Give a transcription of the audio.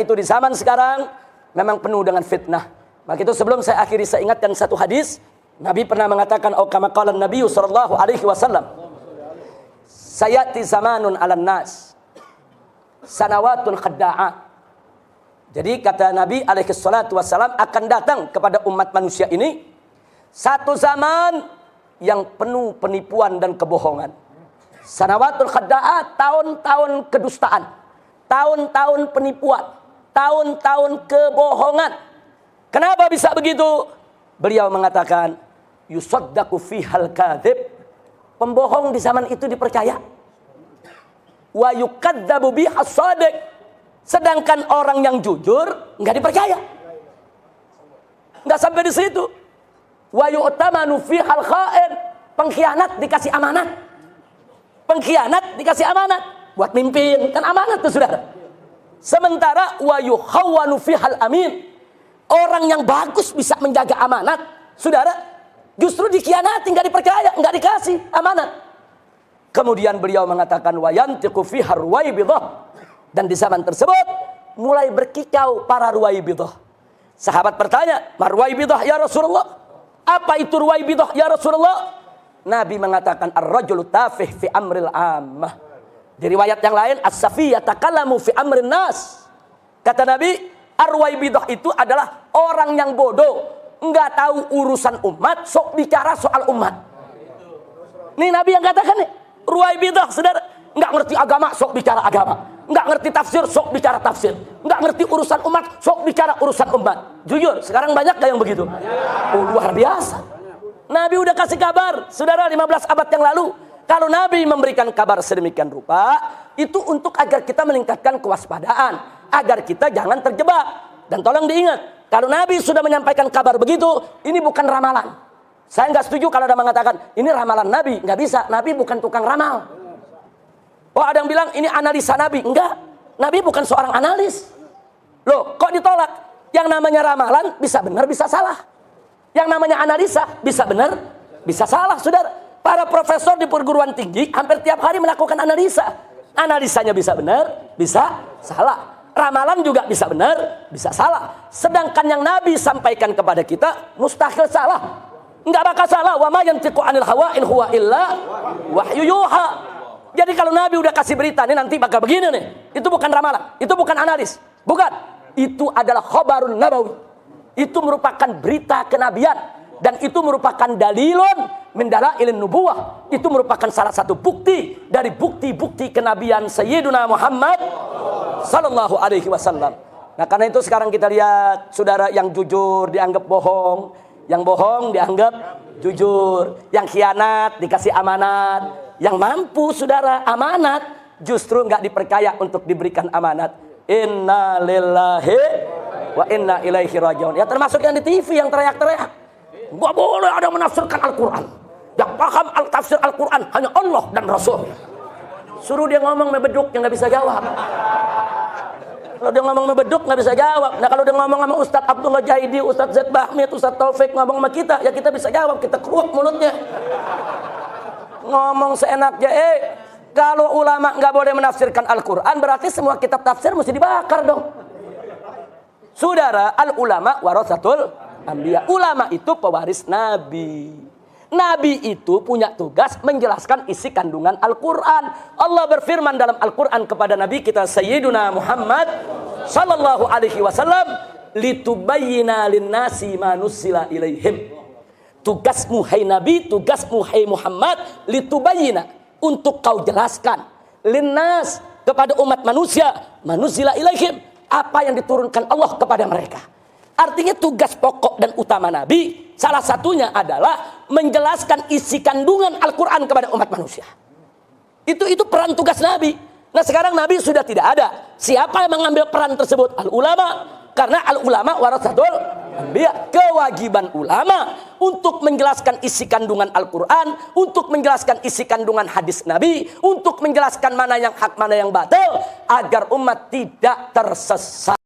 itu di zaman sekarang memang penuh dengan fitnah. Maka itu sebelum saya akhiri, saya ingatkan satu hadis. Nabi pernah mengatakan, "Au kama qala Nabi sallallahu alaihi wasallam, sayati zamanun 'alan nas sanawatun khadda'at." Jadi kata Nabi alaihi salatu wasallam, akan datang kepada umat manusia ini satu zaman yang penuh penipuan dan kebohongan. Sanawatul khadda'at, tahun-tahun kedustaan, tahun-tahun penipuan, tahun-tahun kebohongan. Kenapa bisa begitu? Beliau mengatakan, yusaddaqu fihal kadzib. Pembohong di zaman itu dipercaya. Wa yukadzabu bihas shadiq. Sedangkan orang yang jujur nggak dipercaya. Nggak sampai di situ. Wa yu'tamanu fihal kha'in. Pengkhianat dikasih amanat. Pengkhianat dikasih amanat buat mimpin, kan amanat tuh saudara. Sementara wa yukhawwanu fihal amin. Orang yang bagus bisa menjaga amanat, saudara, justru dikhianati, nggak dipercaya, nggak dikasih amanat. Kemudian beliau mengatakan wa yantiqu fihar ruwaibidah. Dan di zaman tersebut mulai berkicau para ruwaibidah. Sahabat bertanya, "Ma ruwaibidah ya Rasulullah?" Apa itu ruwaibidah ya Rasulullah? Nabi mengatakan ar-rajulu tafih fi amril ammah. Di riwayat yang lain as-safiyya takallamu fi amrin nas. Kata Nabi, ar-ruwaibidah itu adalah orang yang bodoh, enggak tahu urusan umat, sok bicara soal umat. Nih Nabi yang katakan nih, ruwaibidah saudara, enggak ngerti agama, sok bicara agama. Enggak ngerti tafsir, sok bicara tafsir. Enggak ngerti urusan umat, sok bicara urusan umat. Jujur, sekarang banyak gak yang begitu? Oh, luar biasa. Nabi udah kasih kabar, saudara, 15 abad yang lalu. Kalau Nabi memberikan kabar sedemikian rupa, itu untuk agar kita meningkatkan kewaspadaan, agar kita jangan terjebak. Dan tolong diingat, kalau Nabi sudah menyampaikan kabar begitu, ini bukan ramalan. Saya nggak setuju kalau ada mengatakan ini ramalan Nabi, nggak bisa. Nabi bukan tukang ramal. Oh, ada yang bilang ini analisa Nabi. Enggak, Nabi bukan seorang analis. Loh, kok ditolak? Yang namanya ramalan bisa benar, bisa salah. Yang namanya analisa bisa benar, bisa salah, saudara. Para profesor di perguruan tinggi hampir tiap hari melakukan analisa. Analisanya bisa benar, bisa salah. Ramalan juga bisa benar, bisa salah. Sedangkan yang Nabi sampaikan kepada kita mustahil salah. Enggak bakal salah. Wa ma yantiqu 'anil hawa in huwa illa wahyu yuha. Jadi kalau Nabi udah kasih berita nih nanti bakal begini nih, itu bukan ramalan, itu bukan analis, bukan. Itu adalah khabarun nabawi. Itu merupakan berita kenabian dan itu merupakan dalilun min dalailin nubuwah. Itu merupakan salah satu bukti dari bukti-bukti kenabian Sayyiduna Muhammad sallallahu alaihi wasallam. Nah, karena itu sekarang kita lihat saudara, yang jujur dianggap bohong, yang bohong dianggap jujur, yang khianat dikasih amanat. Yang mampu saudara amanat justru nggak dipercaya untuk diberikan amanat. Inna lillahi wa inna ilaihi rajiun. Ya termasuk yang di TV yang teriak-teriak, nggak boleh ada menafsirkan Al-Quran. Yang paham tafsir Al-Quran hanya Allah dan Rasul. Suruh dia ngomong mebeduk yang nggak bisa jawab. Kalau dia ngomong mebeduk nggak bisa jawab. Nah kalau dia ngomong sama Ustadz Abdullah Jaidi, Ustadz Zaid Bahmid, Ustadz Taufik ngomong sama kita, ya kita bisa jawab. Kita keruak mulutnya. Ngomong seenaknya, kalau ulama nggak boleh menafsirkan Al-Quran, berarti semua kitab tafsir mesti dibakar dong. Saudara, al-ulama warasatul anbiya. Ulama itu pewaris Nabi. Nabi itu punya tugas menjelaskan isi kandungan Al-Quran. Allah berfirman dalam Al-Quran kepada Nabi kita Sayyiduna Muhammad sallallahu alaihi wasallam, litubayyina linnasi ma nuzzila ilaihim. Tugasmu hai Nabi, tugasmu hai Muhammad, litubayyina, untuk kau jelaskan, linnas, kepada umat manusia, manuzzila ilaihim, apa yang diturunkan Allah kepada mereka. Artinya tugas pokok dan utama Nabi salah satunya adalah menjelaskan isi kandungan Al-Quran kepada umat manusia. Itu peran tugas Nabi. Nah sekarang Nabi sudah tidak ada. Siapa yang mengambil peran tersebut? Al-ulama. Karena al-ulama warasatul anbiya. Kewajiban ulama untuk menjelaskan isi kandungan Al-Quran, untuk menjelaskan isi kandungan hadis Nabi, untuk menjelaskan mana yang hak, mana yang batil, agar umat tidak tersesat.